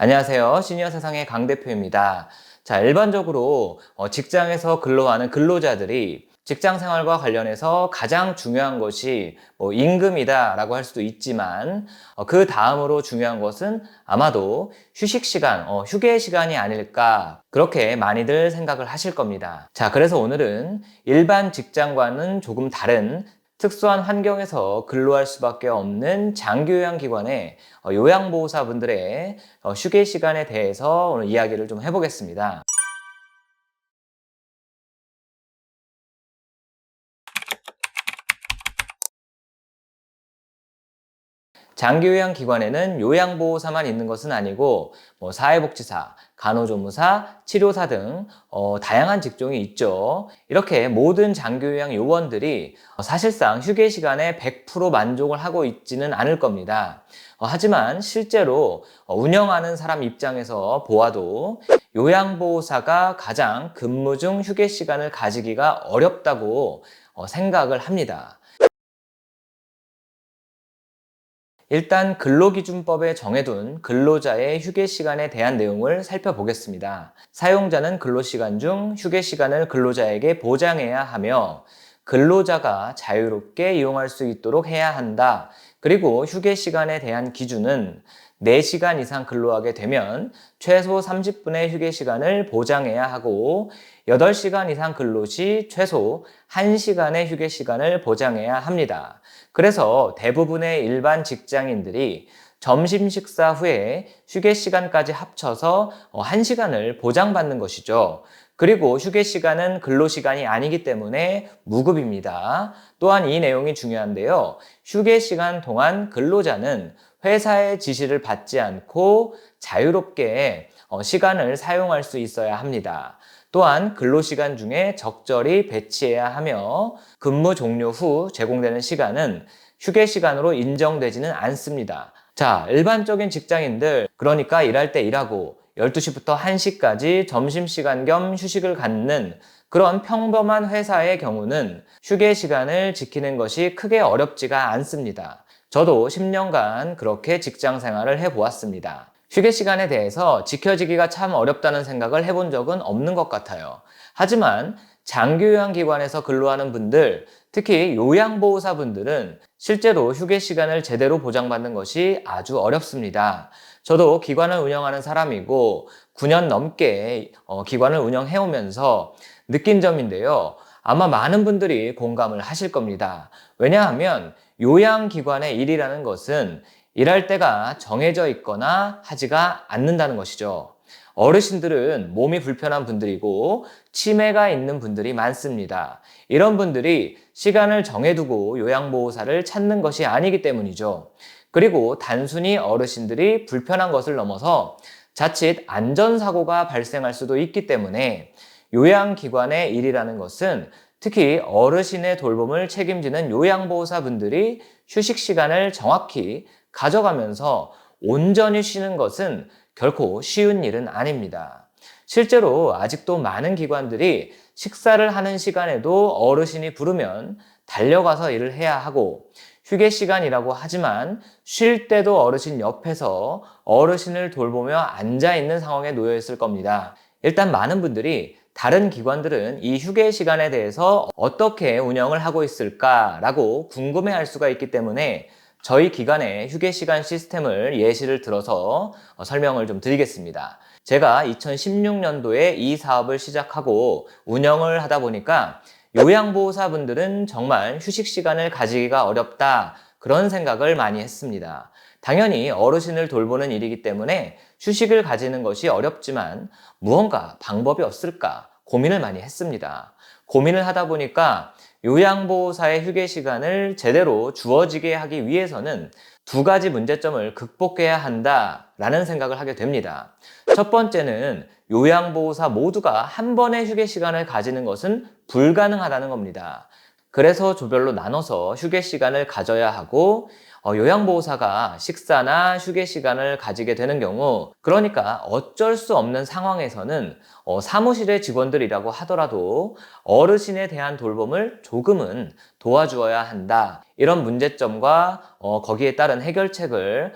안녕하세요. 시니어 세상의 강 대표입니다. 자, 일반적으로 직장에서 근로하는 근로자들이 직장 생활과 관련해서 가장 중요한 것이 임금이다라고 할 수도 있지만 그 다음으로 중요한 것은 아마도 휴식 시간, 휴게 시간이 아닐까 그렇게 많이들 생각을 하실 겁니다. 자, 그래서 오늘은 일반 직장과는 조금 다른 특수한 환경에서 근로할 수밖에 없는 장기요양기관의 요양보호사분들의 휴게 시간에 대해서 오늘 이야기를 좀 해보겠습니다. 장기요양기관에는 요양보호사만 있는 것은 아니고 사회복지사, 간호조무사, 치료사 등 다양한 직종이 있죠. 이렇게 모든 장기요양 요원들이 사실상 휴게 시간에 100% 만족을 하고 있지는 않을 겁니다. 하지만 실제로 운영하는 사람 입장에서 보아도 요양보호사가 가장 근무 중 휴게 시간을 가지기가 어렵다고 생각을 합니다. 일단 근로기준법에 정해둔 근로자의 휴게 시간에 대한 내용을 살펴보겠습니다. 사용자는 근로시간 중 휴게 시간을 근로자에게 보장해야 하며 근로자가 자유롭게 이용할 수 있도록 해야 한다. 그리고 휴게 시간에 대한 기준은 4시간 이상 근로하게 되면 최소 30분의 휴게 시간을 보장해야 하고 8시간 이상 근로 시 최소 1시간의 휴게 시간을 보장해야 합니다. 그래서 대부분의 일반 직장인들이 점심 식사 후에 휴게 시간까지 합쳐서 1시간을 보장받는 것이죠. 그리고 휴게 시간은 근로시간이 아니기 때문에 무급입니다. 또한 이 내용이 중요한데요. 휴게 시간 동안 근로자는 회사의 지시를 받지 않고 자유롭게 시간을 사용할 수 있어야 합니다. 또한 근로시간 중에 적절히 배치해야 하며 근무 종료 후 제공되는 시간은 휴게 시간으로 인정되지는 않습니다. 자, 일반적인 직장인들, 그러니까 일할 때 일하고 12시부터 1시까지 점심시간 겸 휴식을 갖는 그런 평범한 회사의 경우는 휴게 시간을 지키는 것이 크게 어렵지가 않습니다. 저도 10년간 그렇게 직장 생활을 해보았습니다. 휴게 시간에 대해서 지켜지기가 참 어렵다는 생각을 해본 적은 없는 것 같아요. 하지만 장기요양기관에서 근로하는 분들, 특히 요양보호사분들은 실제로 휴게 시간을 제대로 보장받는 것이 아주 어렵습니다. 저도 기관을 운영하는 사람이고 9년 넘게 기관을 운영해오면서 느낀 점인데요. 아마 많은 분들이 공감을 하실 겁니다. 왜냐하면 요양기관의 일이라는 것은 일할 때가 정해져 있거나 하지가 않는다는 것이죠. 어르신들은 몸이 불편한 분들이고 치매가 있는 분들이 많습니다. 이런 분들이 시간을 정해두고 요양보호사를 찾는 것이 아니기 때문이죠. 그리고 단순히 어르신들이 불편한 것을 넘어서 자칫 안전사고가 발생할 수도 있기 때문에 요양기관의 일이라는 것은 특히 어르신의 돌봄을 책임지는 요양보호사분들이 휴식 시간을 정확히 가져가면서 온전히 쉬는 것은 결코 쉬운 일은 아닙니다. 실제로 아직도 많은 기관들이 식사를 하는 시간에도 어르신이 부르면 달려가서 일을 해야 하고 휴게 시간이라고 하지만 쉴 때도 어르신 옆에서 어르신을 돌보며 앉아있는 상황에 놓여 있을 겁니다. 일단 많은 분들이 다른 기관들은 이 휴게 시간에 대해서 어떻게 운영을 하고 있을까라고 궁금해할 수가 있기 때문에 저희 기관의 휴게 시간 시스템을 예시를 들어서 설명을 좀 드리겠습니다. 제가 2016년도에 이 사업을 시작하고 운영을 하다 보니까 요양보호사분들은 정말 휴식 시간을 가지기가 어렵다 그런 생각을 많이 했습니다. 당연히 어르신을 돌보는 일이기 때문에 휴식을 가지는 것이 어렵지만 무언가 방법이 없을까 고민을 많이 했습니다. 고민을 하다 보니까 요양보호사의 휴게 시간을 제대로 주어지게 하기 위해서는 2가지 문제점을 극복해야 한다라는 생각을 하게 됩니다. 첫 번째는 요양보호사 모두가 한 번의 휴게 시간을 가지는 것은 불가능하다는 겁니다. 그래서 조별로 나눠서 휴게 시간을 가져야 하고 요양보호사가 식사나 휴게 시간을 가지게 되는 경우, 그러니까 어쩔 수 없는 상황에서는 사무실의 직원들이라고 하더라도 어르신에 대한 돌봄을 조금은 도와주어야 한다. 이런 문제점과 거기에 따른 해결책을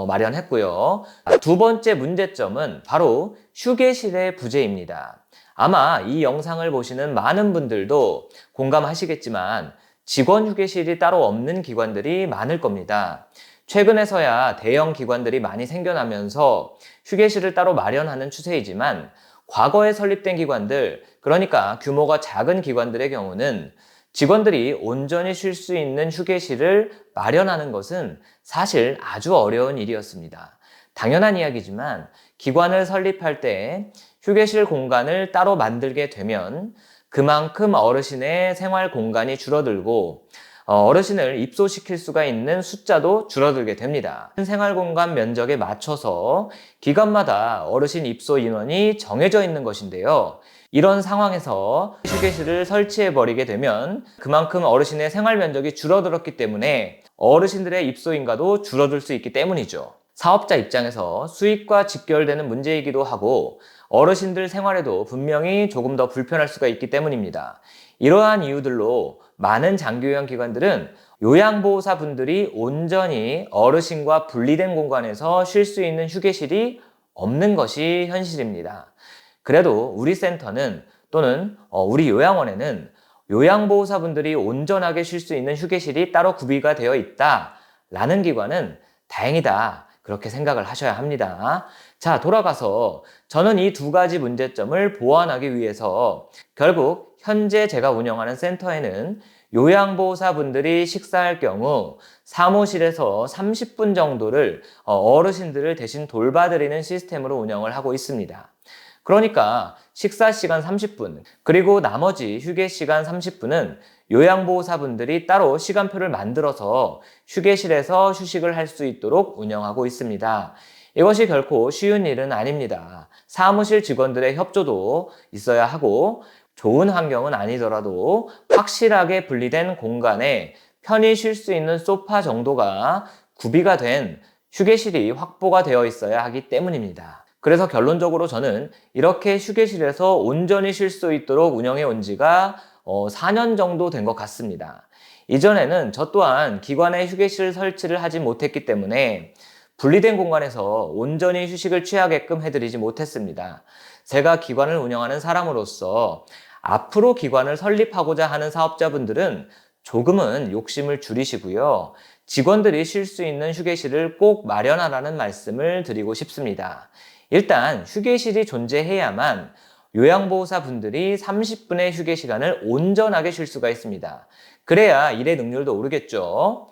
마련했고요. 두 번째 문제점은 바로 휴게실의 부재입니다. 아마 이 영상을 보시는 많은 분들도 공감하시겠지만 직원 휴게실이 따로 없는 기관들이 많을 겁니다. 최근에서야 대형 기관들이 많이 생겨나면서 휴게실을 따로 마련하는 추세이지만 과거에 설립된 기관들, 그러니까 규모가 작은 기관들의 경우는 직원들이 온전히 쉴 수 있는 휴게실을 마련하는 것은 사실 아주 어려운 일이었습니다. 당연한 이야기지만 기관을 설립할 때 휴게실 공간을 따로 만들게 되면 그만큼 어르신의 생활 공간이 줄어들고 어르신을 입소시킬 수가 있는 숫자도 줄어들게 됩니다. 생활 공간 면적에 맞춰서 기관마다 어르신 입소 인원이 정해져 있는 것인데요. 이런 상황에서 휴게실을 설치해버리게 되면 그만큼 어르신의 생활 면적이 줄어들었기 때문에 어르신들의 입소 인가도 줄어들 수 있기 때문이죠. 사업자 입장에서 수익과 직결되는 문제이기도 하고 어르신들 생활에도 분명히 조금 더 불편할 수가 있기 때문입니다. 이러한 이유들로 많은 장기요양 기관들은 요양보호사분들이 온전히 어르신과 분리된 공간에서 쉴 수 있는 휴게실이 없는 것이 현실입니다. 그래도 우리 센터는 또는 우리 요양원에는 요양보호사분들이 온전하게 쉴 수 있는 휴게실이 따로 구비가 되어 있다라는 기관은 다행이다. 그렇게 생각을 하셔야 합니다. 자, 돌아가서 저는 이 두 가지 문제점을 보완하기 위해서 결국 현재 제가 운영하는 센터에는 요양보호사분들이 식사할 경우 사무실에서 30분 정도를 어르신들을 대신 돌봐드리는 시스템으로 운영을 하고 있습니다. 그러니까 식사 시간 30분, 그리고 나머지 휴게 시간 30분은 요양보호사분들이 따로 시간표를 만들어서 휴게실에서 휴식을 할 수 있도록 운영하고 있습니다. 이것이 결코 쉬운 일은 아닙니다. 사무실 직원들의 협조도 있어야 하고 좋은 환경은 아니더라도 확실하게 분리된 공간에 편히 쉴 수 있는 소파 정도가 구비가 된 휴게실이 확보가 되어 있어야 하기 때문입니다. 그래서 결론적으로 저는 이렇게 휴게실에서 온전히 쉴 수 있도록 운영해 온 지가 4년 정도 된 것 같습니다. 이전에는 저 또한 기관에 휴게실 설치를 하지 못했기 때문에 분리된 공간에서 온전히 휴식을 취하게끔 해드리지 못했습니다. 제가 기관을 운영하는 사람으로서 앞으로 기관을 설립하고자 하는 사업자분들은 조금은 욕심을 줄이시고요. 직원들이 쉴 수 있는 휴게실을 꼭 마련하라는 말씀을 드리고 싶습니다. 일단 휴게실이 존재해야만 요양보호사분들이 30분의 휴게 시간을 온전하게 쉴 수가 있습니다. 그래야 일의 능률도 오르겠죠.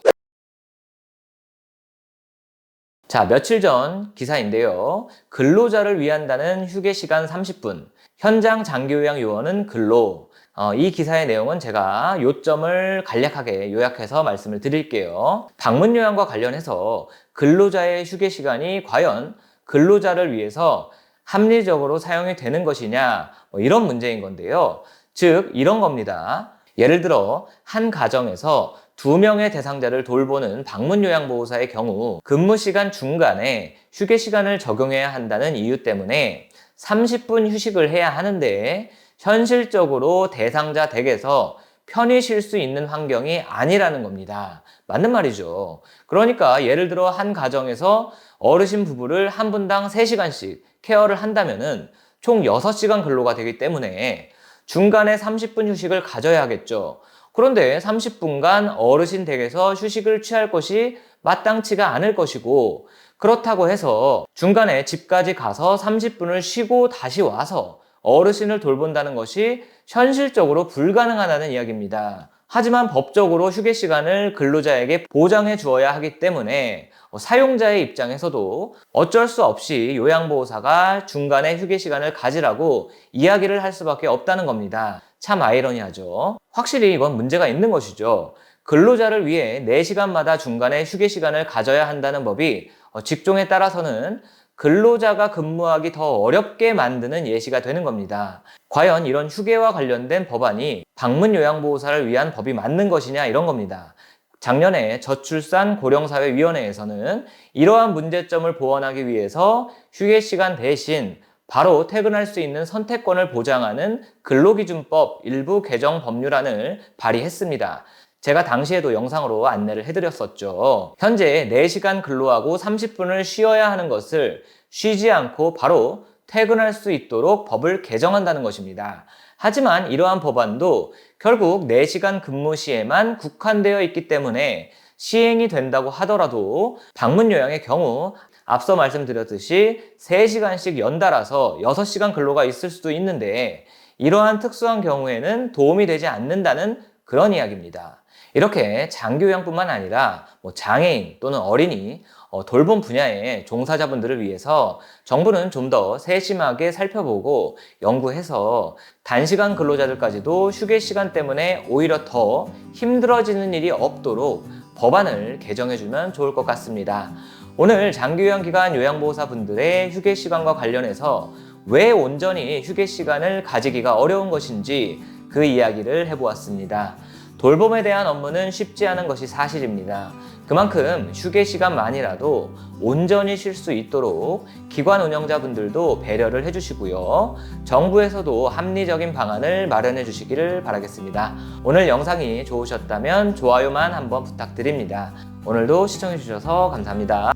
자, 며칠 전 기사인데요. 근로자를 위한다는 휴게 시간 30분, 현장 장기요양 요원은 근로. 이 기사의 내용은 제가 요점을 간략하게 요약해서 말씀을 드릴게요. 방문요양과 관련해서 근로자의 휴게 시간이 과연 근로자를 위해서 합리적으로 사용이 되는 것이냐, 이런 문제인 건데요. 즉 이런 겁니다. 예를 들어 한 가정에서 2명의 대상자를 돌보는 방문요양보호사의 경우 근무 시간 중간에 휴게 시간을 적용해야 한다는 이유 때문에 30분 휴식을 해야 하는데 현실적으로 대상자 댁에서 편히 쉴 수 있는 환경이 아니라는 겁니다. 맞는 말이죠. 그러니까 예를 들어 한 가정에서 어르신 부부를 한 분당 3시간씩 케어를 한다면은 총 6시간 근로가 되기 때문에 중간에 30분 휴식을 가져야 하겠죠. 그런데 30분간 어르신 댁에서 휴식을 취할 것이 마땅치가 않을 것이고, 그렇다고 해서 중간에 집까지 가서 30분을 쉬고 다시 와서 어르신을 돌본다는 것이 현실적으로 불가능하다는 이야기입니다. 하지만 법적으로 휴게 시간을 근로자에게 보장해 주어야 하기 때문에 사용자의 입장에서도 어쩔 수 없이 요양보호사가 중간에 휴게 시간을 가지라고 이야기를 할 수밖에 없다는 겁니다. 참 아이러니하죠. 확실히 이건 문제가 있는 것이죠. 근로자를 위해 4시간마다 중간에 휴게 시간을 가져야 한다는 법이 직종에 따라서는 근로자가 근무하기 더 어렵게 만드는 예시가 되는 겁니다. 과연 이런 휴게와 관련된 법안이 방문요양보호사를 위한 법이 맞는 것이냐, 이런 겁니다. 작년에 저출산 고령사회위원회에서는 이러한 문제점을 보완하기 위해서 휴게시간 대신 바로 퇴근할 수 있는 선택권을 보장하는 근로기준법 일부 개정 법률안을 발의했습니다. 제가 당시에도 영상으로 안내를 해드렸었죠. 현재 4시간 근로하고 30분을 쉬어야 하는 것을 쉬지 않고 바로 퇴근할 수 있도록 법을 개정한다는 것입니다. 하지만 이러한 법안도 결국 4시간 근무 시에만 국한되어 있기 때문에 시행이 된다고 하더라도 방문 요양의 경우 앞서 말씀드렸듯이 3시간씩 연달아서 6시간 근로가 있을 수도 있는데 이러한 특수한 경우에는 도움이 되지 않는다는 그런 이야기입니다. 이렇게 장기요양뿐만 아니라 장애인 또는 어린이, 돌봄 분야의 종사자분들을 위해서 정부는 좀 더 세심하게 살펴보고 연구해서 단시간 근로자들까지도 휴게 시간 때문에 오히려 더 힘들어지는 일이 없도록 법안을 개정해주면 좋을 것 같습니다. 오늘 장기요양기간 요양보호사분들의 휴게 시간과 관련해서 왜 온전히 휴게 시간을 가지기가 어려운 것인지 그 이야기를 해보았습니다. 돌봄에 대한 업무는 쉽지 않은 것이 사실입니다. 그만큼 휴게 시간만이라도 온전히 쉴 수 있도록 기관 운영자분들도 배려를 해주시고요. 정부에서도 합리적인 방안을 마련해 주시기를 바라겠습니다. 오늘 영상이 좋으셨다면 좋아요만 한번 부탁드립니다. 오늘도 시청해 주셔서 감사합니다.